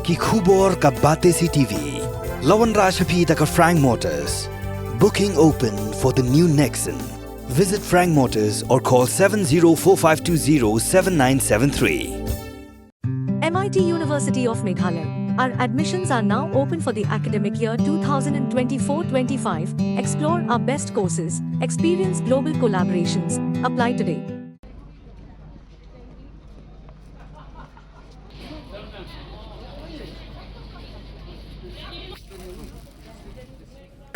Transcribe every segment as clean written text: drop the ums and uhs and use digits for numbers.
ki khubor ka bate CTV. Lawan Rajhapi taka Frank Motors. Booking open for the new Nexon. Visit Frank Motors or call 7045207973. MIT University of Meghalaya. Our admissions are now open for the academic year 2024-25. Explore our best courses, experience global collaborations. Apply today.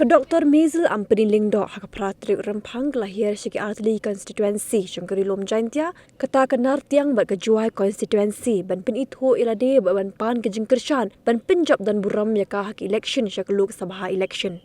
Dr. Maisel Amprinling do hakapratrik rempang lahir syaki artli constituency syangkari lom jantia kata kenar tiang bat kejuai constituency ban pen itu ilade ban pan kejingkershan ban penjab dan buram yaka hak election syak lok sabha election.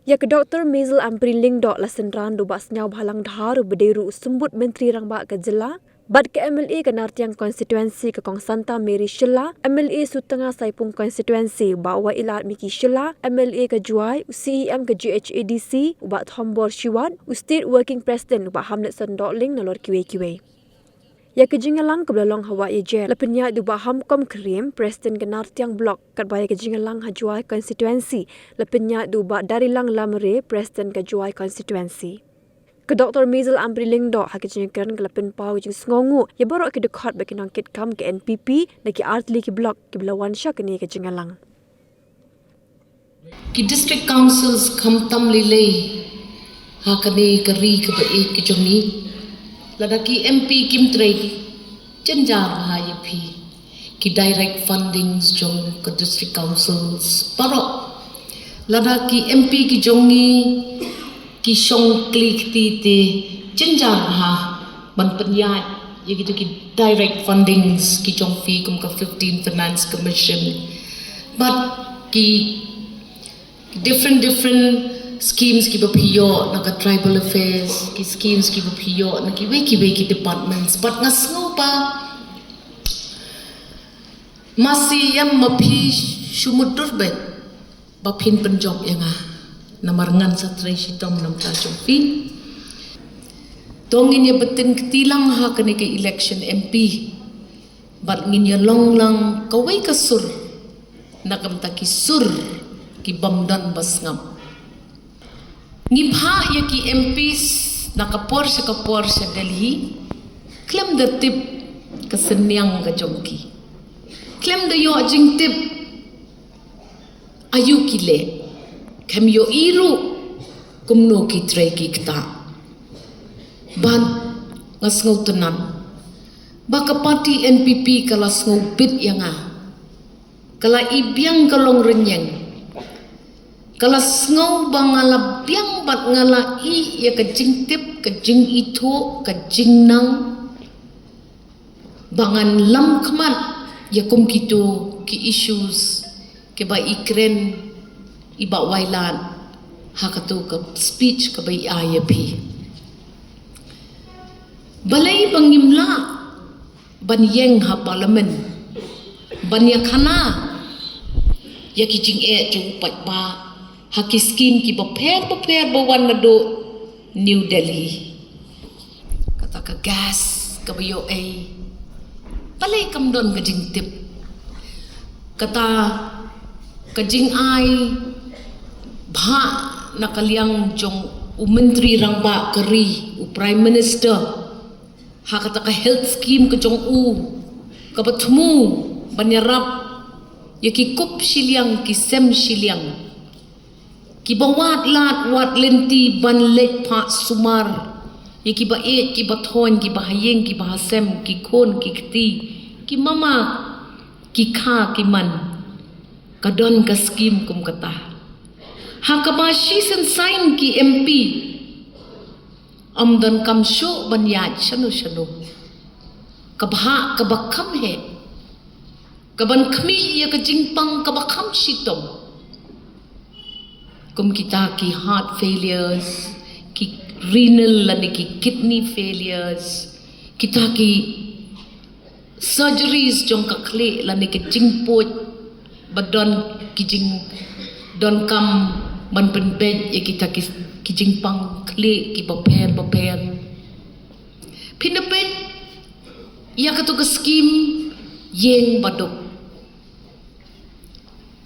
Ya ke Dr. Maisel Amprinling do lasenran do basnyau bhalang dhar bederu sembut menteri rangba ke jela Bad ke MLA ke Nartiang konstituensi ke Kong Santa Mary Sheila, MLA Sutengah Saipung konstituensi bawa ilat Miki Sheila, MLA ke Juai, CEM ke GHADC, ubat Thombor Shiwat, State Working President ubat Hamlet Sandokling nalor kiwe-kiwe. Ya ke Jingalang ke Belalong Hawaii Jet, lepenya ubat Hamkom Krim, President ke Nartiang Blok, kat baya ke Jingalang Hajuai konstituensi, lepenya ubat Darilang Lamere, President ke Juai konstituensi. Ke Dr. Maisel Amprinling do hakijengkeran ke lepin pau jing sngongu ya baru ke dekat bagi nangkit kam ke NPP na ki artli ki blok ki belawan syak ni ke Jingalang. Ki district councils kam tam lile hakane kari ke ba ki jongi lada ki MP kim trei jenjar ha pi ki direct fundings jong ke district councils baru lada ki MP ki jongi ki song klik ti jenjar ha ban penyat ya gitu ki direct fundings ki jong fi kum ka 15 finance commission but ki different schemes ki bapiyo na ka tribal affairs ki schemes ki bapiyo na ki weki departments but ngasngo pa masih yang mapi sumudur bet bapin penjob yang namarangan sa treasury tom nam ta fi tongin ya betin ketilang ha kene ke election MP bat ngin ya long lang kawai kasur nakam ta ki sur ki bamdan basngam ngipha ya ki MPs nakapor sa Delhi klem da tip kasenyang ka jongki klem da yo jing tip ayu kile kem yo iru kumno ki trei ki kta ban ngasngau tenan baka parti NPP kala ngau bit yanga kala ibyang kalong renyeng kala ngau bangala byang bat ngala I ya ka jing tip ka jing ito ka jing nang bangan lam kman ya kum kito ki issues ke ba ikren iba wailan hakatu ka speech ka bai ayapi balai bangimla banyeng ha parliament banya khana ya ki jing jung pat ba haki scheme ki baper bawan do New Delhi kata ka gas ka bayo balai kamdon ka jing tip kata ka jing ai bha nakaliang jong menteri rangba keri prime minister ha kata ka health scheme ke jong ka batmu banyarap yaki kup shiliang ki sem shiliang ki bawat lat wat lenti ban let pa sumar yaki ba ki bathon ki bahayeng ki bahasem ki kon ki kti ki mama ki kha ki man kadon ka scheme kum kata Hakabashi sign ki MP amdan kam sho banyaj shanu kabha kabakam he kaban khmi ya ka jingpang kabakam shitom kum kita ki heart failures ki renal lani ki kidney failures kita ki surgeries jong ka khle lani ki jingpot badon ki jing don kam ban penbed ya kita ki jingpang kle ki baper pinapet ya katu ka scheme yeng badok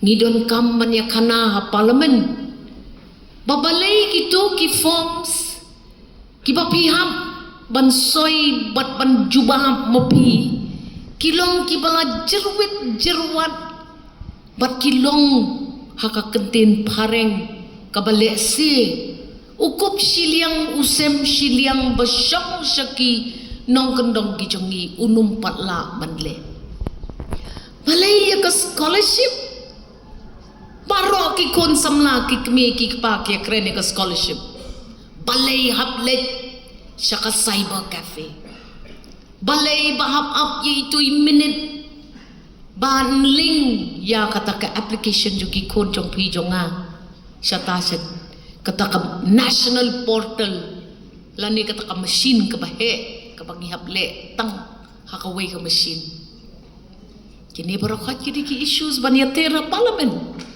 ngidon kam banya kana ha parliament babalay kito ki forms ki bapiham ban soy bat ban jubah mapi kilong ki bala jerwat bat kilong haka kentin pareng kabale si ukup siliang usem siliang basyong syaki nong kendong ki jongi unum patla banle balay ka scholarship Paro ki kon samla ki kmi ki pa ki krene ka scholarship. Balay haplet siya ka cyber cafe. Balay bahap up ye ito'y minute. Banling ya kata ka application jo ki kon jong pi jong nga. Siya ta siya kata ka national portal. Lani kata ka machine ka bahe. Kapag ihaple tang hakaway ka machine. Kini barakat kini ki issues banyatera parliament.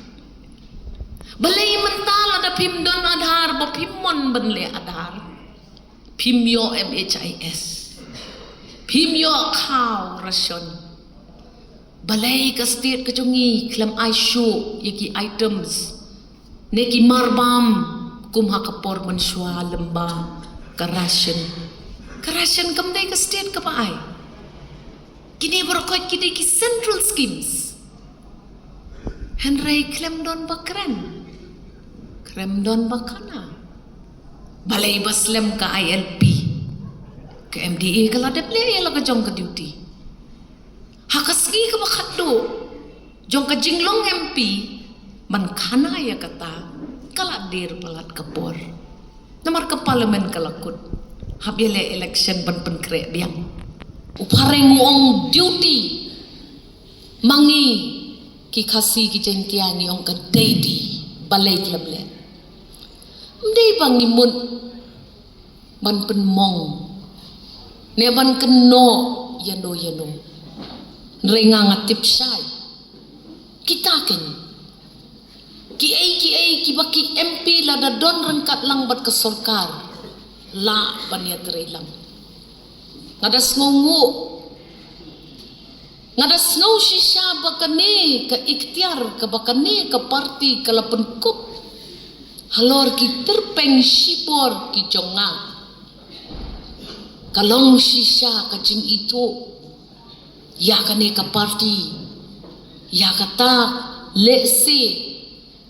Balay mental ada pimdon adhar ba pimmon banle adhar pimyo MHIS pimyo kaw rasyon balay ka state ka jungi klam ay show yaki items neki marbam kumha kapor manswa lamba karasyon kamday ka state ka pa ay kini barokot kini ki central schemes Henry klemdon bakren Kremdon bakana balay baslem ka ILP ka MDA ka ladep le yala ka jong ka duty hakaski ka bakado jong ka jinglong MP man kana ya kata kaladir palat kapor namar ka parliament kalakut habyele election ban penkre biang upareng ong duty mangi ki khasi ki jengkiangi ong ka daily balay klable Mday bang imut ban penmong ne ban keno yano renga ngatip syai kita ken ki baki MP la da don rengkat lang bat ke sorkar la ban ya lang ngada sngongu ngada snow shisha bakane ke ikhtiar ke bakane ke parti ke lapen kup halor ki terpeng sipor ki jonga kalong shisha ka jing itu ya kane ka parti ya kata le si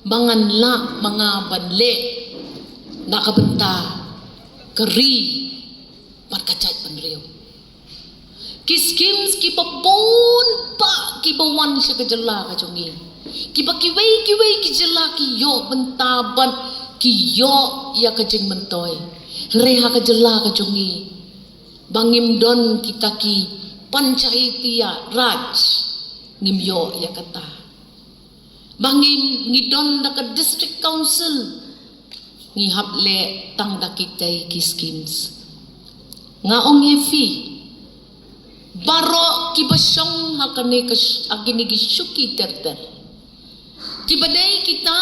bangan la mga banle nakabenta keri parkachat panreo ki schemes ki papon pa ki bawan siya kajala ka jongi ki kiway ki jala ki yo bentaban ki yo ya kajing mentoy reha ka jala ka jongi bangim don kita ki panchayatiya raj ngim yo ya kata bangim ngidon da ka district council ngihap le tang da kitay ki schemes nga ong yefi baro ki basyong hakane ka agini gi syuki terter ki badai kita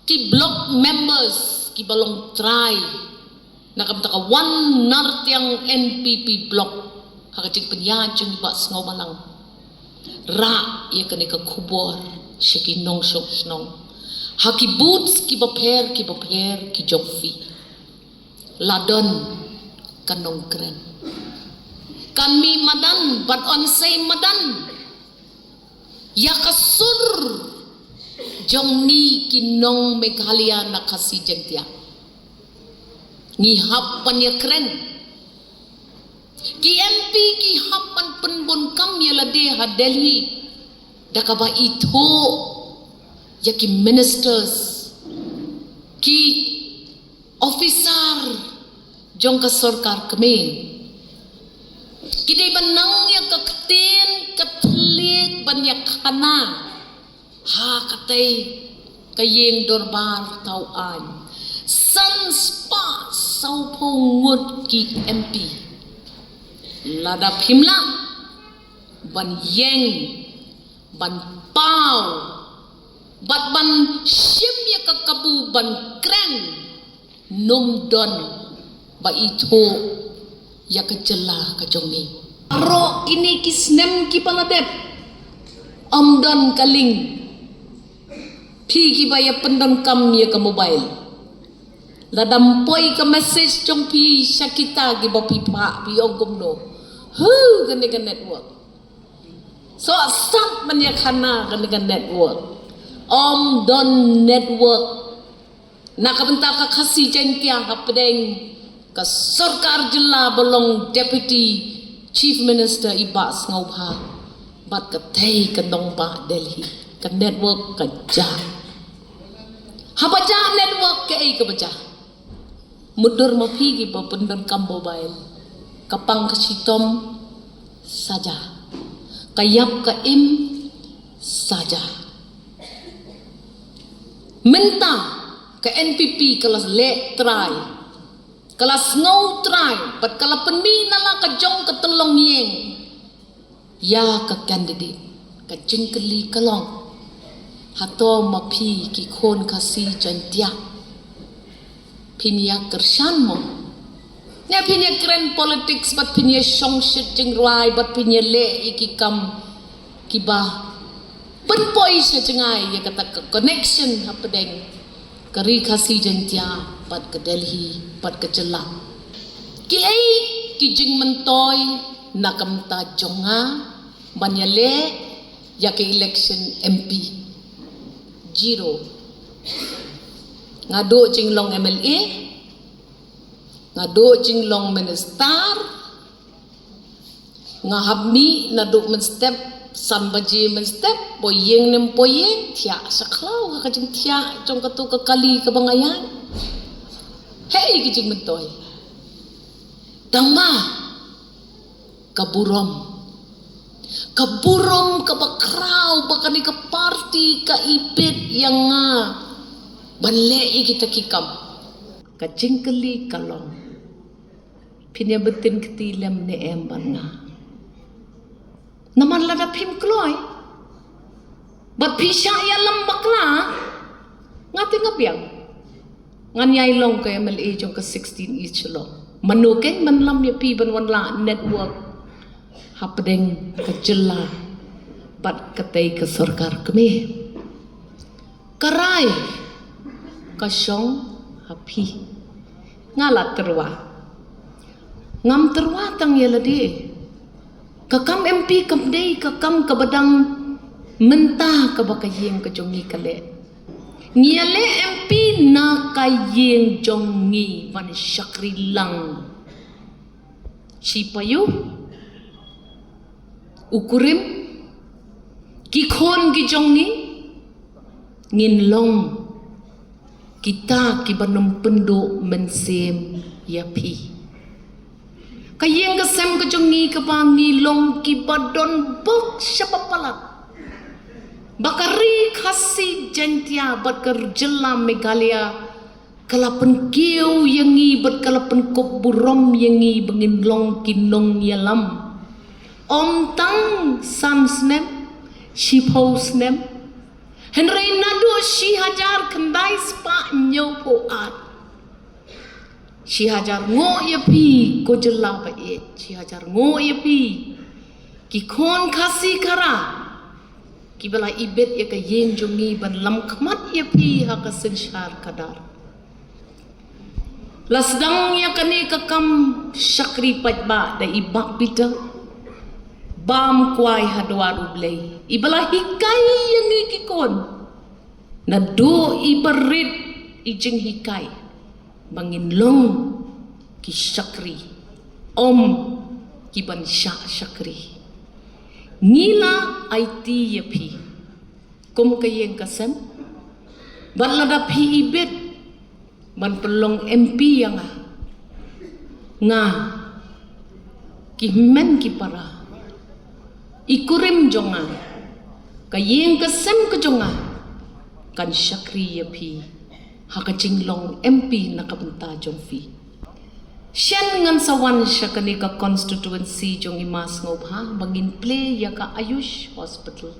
ki block members ki balong try nakamta ka one nartyang NPP block hakajing penyajung ba sngo malang ra ya kane ka kubor shiki nong shok snong haki boots ki bapher ki joffi ladon kanong kren kami madan but on say madan ya kasur jong ni kinong Meghalaya nakasi jengtia ngihap pan ya kren ki MP ki hapan penbon kam ya lade ha Delhi dakaba itu ya ki ministers ki officer jong ka sarkar kami kidai banang ya kaktin katlik banyak kana ha katay kayeng dorbar tauan sanspa sau pongut ki MP ladap himla ban yeng ban pau bat ban shim ya kakabu ban kren num don ba itu ya kejela kajongi ro ini kisnem ki paladep amdan kaling Pi ki baya pendengkam ya ke mobile. La dampoi ke message jong pi Syakita ki ba pi pak pi ogum no. Kene ke network. So sat man ya khana kene ke network. Don network. Nak bentar ka khasi jentiang ka pedeng ka sarkar jilla belong deputy chief minister ibas ngaupa bat ka thei ka nongpa Delhi ka network ka ja ha baca network ke ai ka baca mudur ma pigi pa pendan kam mobile kapang ka sitom saja kayap ka im saja minta ke NPP kelas le try kelas ngau try pat kala peni nala ka jong ka telong yeng ya ka candidate ka jingkeli kalong hato mapi ki khon kasi jantia pinya kershan mo ne pinya grand politics bat pinya shongshit jingrai bat pinya le iki kam kiba penpoi se jengai ya kata connection hapedeng kari kasi jantia pat ke Delhi pat ke Jelang ki ai ki jing mentoy nakam ta jonga banyale ya ke election MP zero ngado jinglong MLA ngado jinglong minister ngahabmi nado men step sambaji men step poyeng nem poyeng tia saklau ka jing tia jong katu ka kali ka bangayan hei ki jing mentoy dama kaburom ka bakraw bakani ka party ka ipit yang nga banle kita kikam ka jingkeli kalong pinya betin ketilam ne emban nga naman lada pim kloy bat pisya ya lambak na ngati ngapiang nganyay long ka MLA jong ka 16 each lo manuken manlam ya pi ban wan la network hapdeng ka jela bat katay ka sarkar kami karay ka syong hapi ngalat terwa ngam terwa tang yaladi kakam MP kamdei kakam kabadang mentah kabakayeng kajongi kale ngiyale MP na kayeng jongi van syakri lang sipayu ukurim kikhon gijongi nginlong kita kibanum penduk mensem yapi kayeng kesem kejongi kepangi long kibadon bok syapapalak bakari khasi jantia bat kerjela Meghalaya kalapan kiu yangi bat kalapan kop burom yangi bengin long kinong yalam om tang samsnem shiphousnem Henry nado shi hajar kendai spa nyopo at shi hajar ngo yapi ko jela ba e shi hajar ngo yapi ki khon khasi kara ki bela ibet ya ka yen jongi ban lam khmat yapi ha ka senshar kadar lasdang ya kani ka kam syakri pajba da ibak pita bam kwai hadwaru blei ibala hikai yang ikikon na do ibarit ijing hikai bangin long ki syakri om ki ban syakri nila IT yapi kum kayeng kasem balada pi ibet ban pelong MP yang nga ki men ki para ikurim jonga kayeng kesem ke jonga kan syakri yapi haka jinglong MP nakabenta jong fi syan ngan sawan syakani ka constituency jong imas ngobha bangin play ya ka Ayush Hospital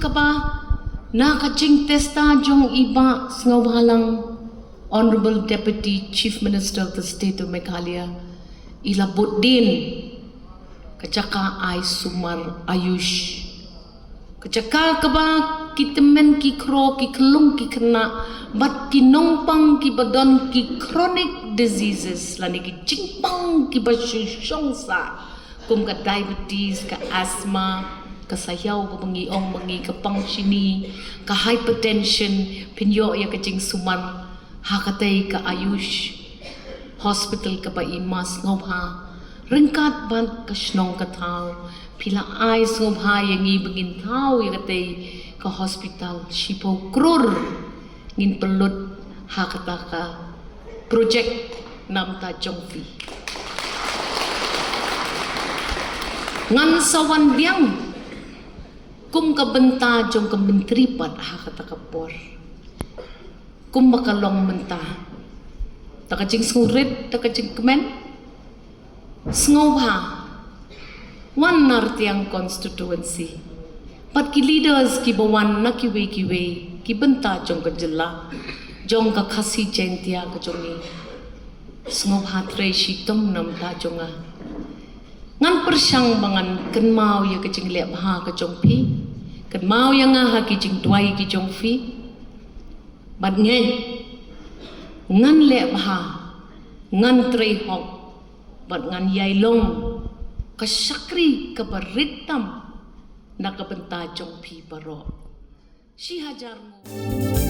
ka ba na ka jing testa jong iba ngobha lang Honorable Deputy Chief Minister of the State of Meghalaya ilabot din kacaka ay sumar Ayush Kecakal ke ba ki temen ki kro ki kelung ki kena bat ki nongpang ki badan ki chronic diseases lani ki jingpang ki basyongsa kum ka diabetes ka asthma ka sayaw ka mangi ka pangshini ka hypertension pinyo ya ka jing suman hakatay ka ayush hospital ka ba imas ngobha ringkat ban ka shnong ka thaw pila ay ngobha yangi bangin thaw ya katay ka hospital shipo krur ngin pelut hakata ka project nam ta jongfi ngan sawan biang kum ka benta jong ka menteri pat hakata ka por kum makalong menta takajing ngurit takajing kemen ngobha wan nartiang constituency pat ki leaders ki bawan na kiwe ki benta jong ka jela jong ka khasi jentia ka jongi sngop hatre shi tom nam ta jonga ngan persyang bangan ken mau ya ka jing le bha ka jong pi ken mau ya nga ha ki jing twai ki jong fi bat nge ngan le bha ngan tre hok bat ngan yai long kasakri kabaritam nakabenta jong pi baro si hajar mo